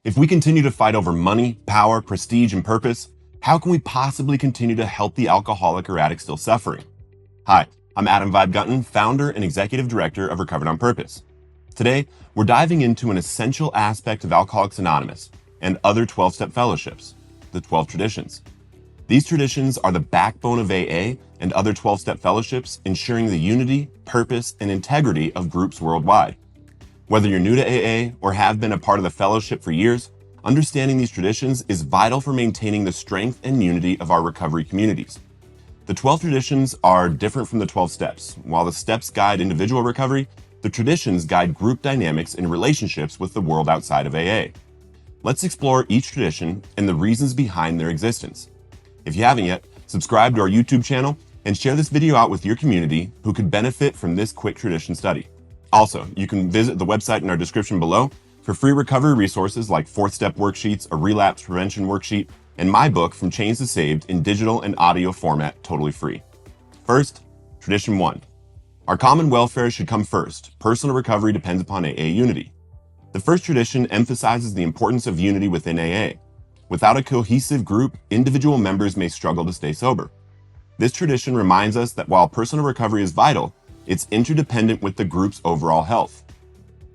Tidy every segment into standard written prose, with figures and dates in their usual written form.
If we continue to fight over money, power, prestige, and purpose, how can we possibly continue to help the alcoholic or addict still suffering? Hi, I'm Adam Vibe Gunton, founder and executive director of Recovered on Purpose. Today, we're diving into an essential aspect of Alcoholics Anonymous and other 12-step fellowships, the 12 traditions. These traditions are the backbone of AA and other 12-step fellowships, ensuring the unity, purpose, and integrity of groups worldwide. Whether you're new to AA or have been a part of the fellowship for years, understanding these traditions is vital for maintaining the strength and unity of our recovery communities. The 12 traditions are different from the 12 steps. While the steps guide individual recovery, the traditions guide group dynamics and relationships with the world outside of AA. Let's explore each tradition and the reasons behind their existence. If you haven't yet, subscribe to our YouTube channel and share this video out with your community who could benefit from this quick tradition study. Also, you can visit the website in our description below for free recovery resources like 4th step worksheets, a relapse prevention worksheet, and my book From Chains to Saved in digital and audio format, totally free. First, Tradition 1. Our common welfare should come first. Personal recovery depends upon AA unity. The first tradition emphasizes the importance of unity within AA. Without a cohesive group, individual members may struggle to stay sober. This tradition reminds us that while personal recovery is vital, it's interdependent with the group's overall health.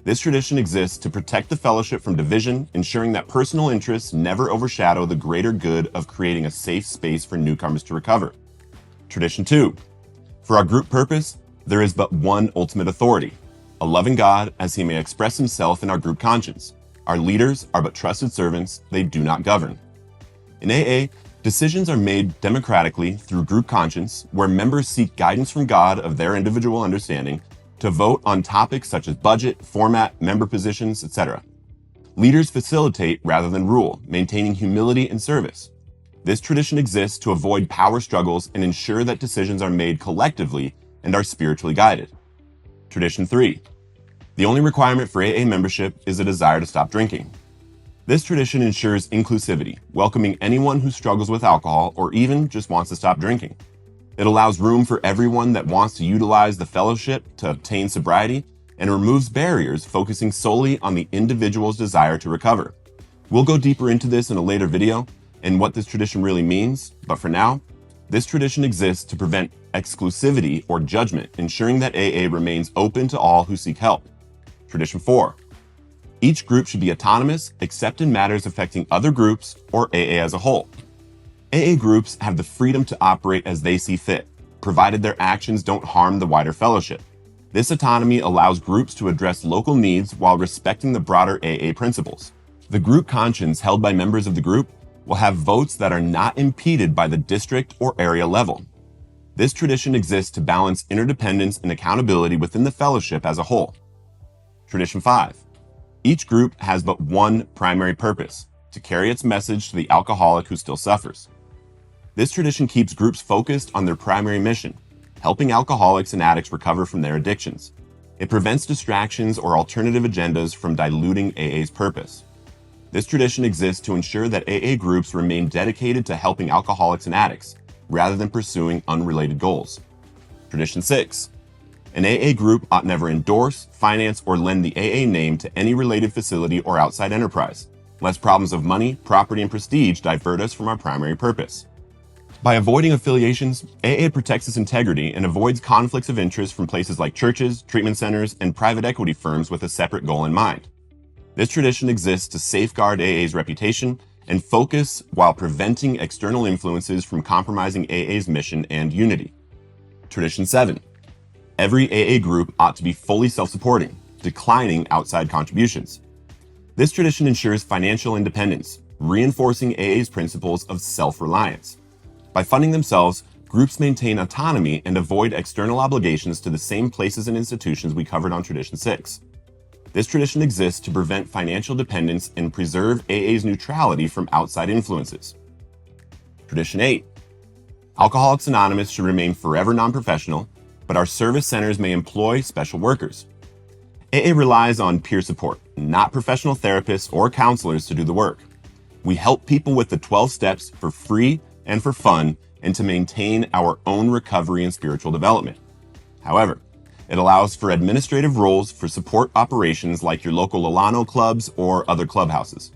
This tradition exists to protect the fellowship from division, ensuring that personal interests never overshadow the greater good of creating a safe space for newcomers to recover. Tradition 2. For our group purpose, there is but one ultimate authority, a loving God as he may express himself in our group conscience. Our leaders are but trusted servants, they do not govern. In AA, decisions are made democratically through group conscience, where members seek guidance from God of their individual understanding to vote on topics such as budget, format, member positions, etc. Leaders facilitate rather than rule, maintaining humility and service. This tradition exists to avoid power struggles and ensure that decisions are made collectively and are spiritually guided. Tradition 3. The only requirement for AA membership is a desire to stop drinking. This tradition ensures inclusivity, welcoming anyone who struggles with alcohol or even just wants to stop drinking. It allows room for everyone that wants to utilize the fellowship to obtain sobriety and removes barriers, focusing solely on the individual's desire to recover. We'll go deeper into this in a later video and what this tradition really means, but for now, this tradition exists to prevent exclusivity or judgment, ensuring that AA remains open to all who seek help. Tradition 4. Each group should be autonomous, except in matters affecting other groups or AA as a whole. AA groups have the freedom to operate as they see fit, provided their actions don't harm the wider fellowship. This autonomy allows groups to address local needs while respecting the broader AA principles. The group conscience held by members of the group will have votes that are not impeded by the district or area level. This tradition exists to balance interdependence and accountability within the fellowship as a whole. Tradition 5. Each group has but one primary purpose, to carry its message to the alcoholic who still suffers. This tradition keeps groups focused on their primary mission, helping alcoholics and addicts recover from their addictions. It prevents distractions or alternative agendas from diluting AA's purpose. This tradition exists to ensure that AA groups remain dedicated to helping alcoholics and addicts, rather than pursuing unrelated goals. Tradition 6. An AA group ought never endorse, finance, or lend the AA name to any related facility or outside enterprise, lest problems of money, property, and prestige divert us from our primary purpose. By avoiding affiliations, AA protects its integrity and avoids conflicts of interest from places like churches, treatment centers, and private equity firms with a separate goal in mind. This tradition exists to safeguard AA's reputation and focus while preventing external influences from compromising AA's mission and unity. Tradition 7. Every AA group ought to be fully self-supporting, declining outside contributions. This tradition ensures financial independence, reinforcing AA's principles of self-reliance. By funding themselves, groups maintain autonomy and avoid external obligations to the same places and institutions we covered on Tradition 6. This tradition exists to prevent financial dependence and preserve AA's neutrality from outside influences. Tradition 8. Alcoholics Anonymous should remain forever non-professional, but our service centers may employ special workers. AA relies on peer support, not professional therapists or counselors to do the work. We help people with the 12 steps for free and for fun, and to maintain our own recovery and spiritual development. However, it allows for administrative roles for support operations like your local Alano clubs or other clubhouses.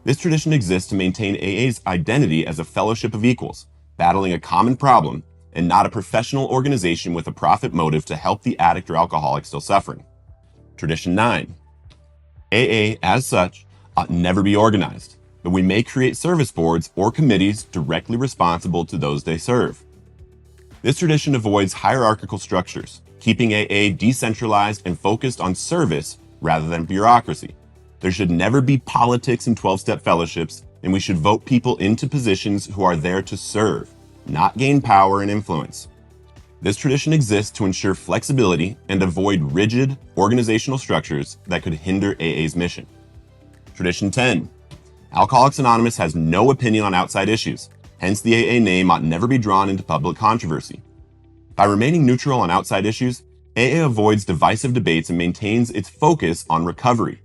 This tradition exists to maintain AA's identity as a fellowship of equals, battling a common problem, and not a professional organization with a profit motive to help the addict or alcoholic still suffering. Tradition 9. AA, as such, ought never be organized, but we may create service boards or committees directly responsible to those they serve. This tradition avoids hierarchical structures, keeping AA decentralized and focused on service rather than bureaucracy. There should never be politics in 12-step fellowships, and we should vote people into positions who are there to serve, not gain power and influence. This tradition exists to ensure flexibility and avoid rigid organizational structures that could hinder AA's mission. Tradition 10. Alcoholics Anonymous has no opinion on outside issues, hence the AA name ought never be drawn into public controversy. By remaining neutral on outside issues, AA avoids divisive debates and maintains its focus on recovery.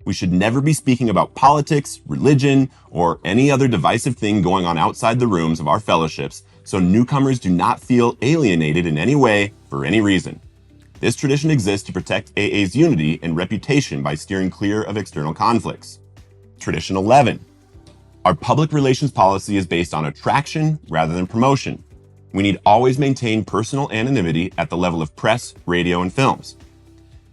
We should never be speaking about politics, religion, or any other divisive thing going on outside the rooms of our fellowships, so newcomers do not feel alienated in any way for any reason. This tradition exists to protect AA's unity and reputation by steering clear of external conflicts. Tradition 11. Our public relations policy is based on attraction rather than promotion. We need always maintain personal anonymity at the level of press, radio, and films.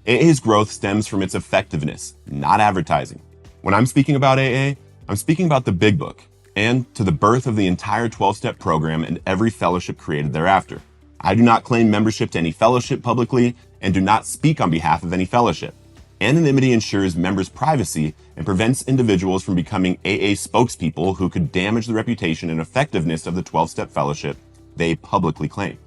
AA's growth stems from its effectiveness, not advertising. When I'm speaking about AA, I'm speaking about the big book, and to the birth of the entire 12-step program and every fellowship created thereafter. I do not claim membership to any fellowship publicly and do not speak on behalf of any fellowship. Anonymity ensures members' privacy and prevents individuals from becoming AA spokespeople who could damage the reputation and effectiveness of the 12-step fellowship they publicly claim.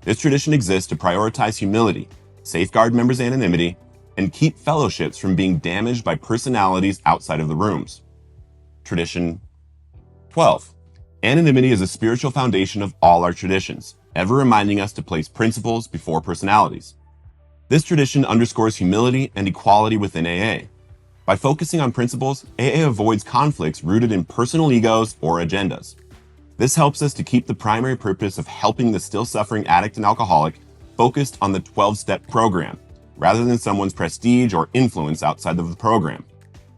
This tradition exists to prioritize humility, safeguard members' anonymity, and keep fellowships from being damaged by personalities outside of the rooms. Tradition 12. Anonymity is a spiritual foundation of all our traditions, ever reminding us to place principles before personalities. This tradition underscores humility and equality within AA. By focusing on principles, AA avoids conflicts rooted in personal egos or agendas. This helps us to keep the primary purpose of helping the still suffering addict and alcoholic focused on the 12-step program, rather than someone's prestige or influence outside of the program.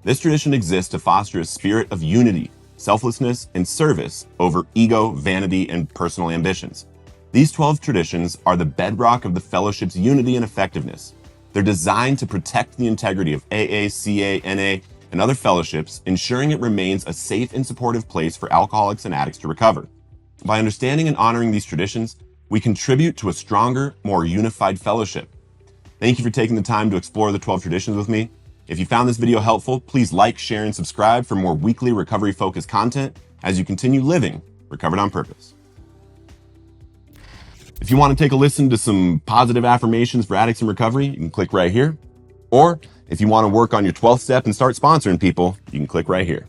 This tradition exists to foster a spirit of unity, selflessness, and service over ego, vanity, and personal ambitions. These 12 traditions are the bedrock of the fellowship's unity and effectiveness. They're designed to protect the integrity of AA, CA, NA, and other fellowships, ensuring it remains a safe and supportive place for alcoholics and addicts to recover. By understanding and honoring these traditions, we contribute to a stronger, more unified fellowship. Thank you for taking the time to explore the 12 traditions with me. If you found this video helpful, please like, share, and subscribe for more weekly recovery-focused content as you continue living Recovered on Purpose. If you want to take a listen to some positive affirmations for addicts in recovery, you can click right here. Or if you want to work on your 12th step and start sponsoring people, you can click right here.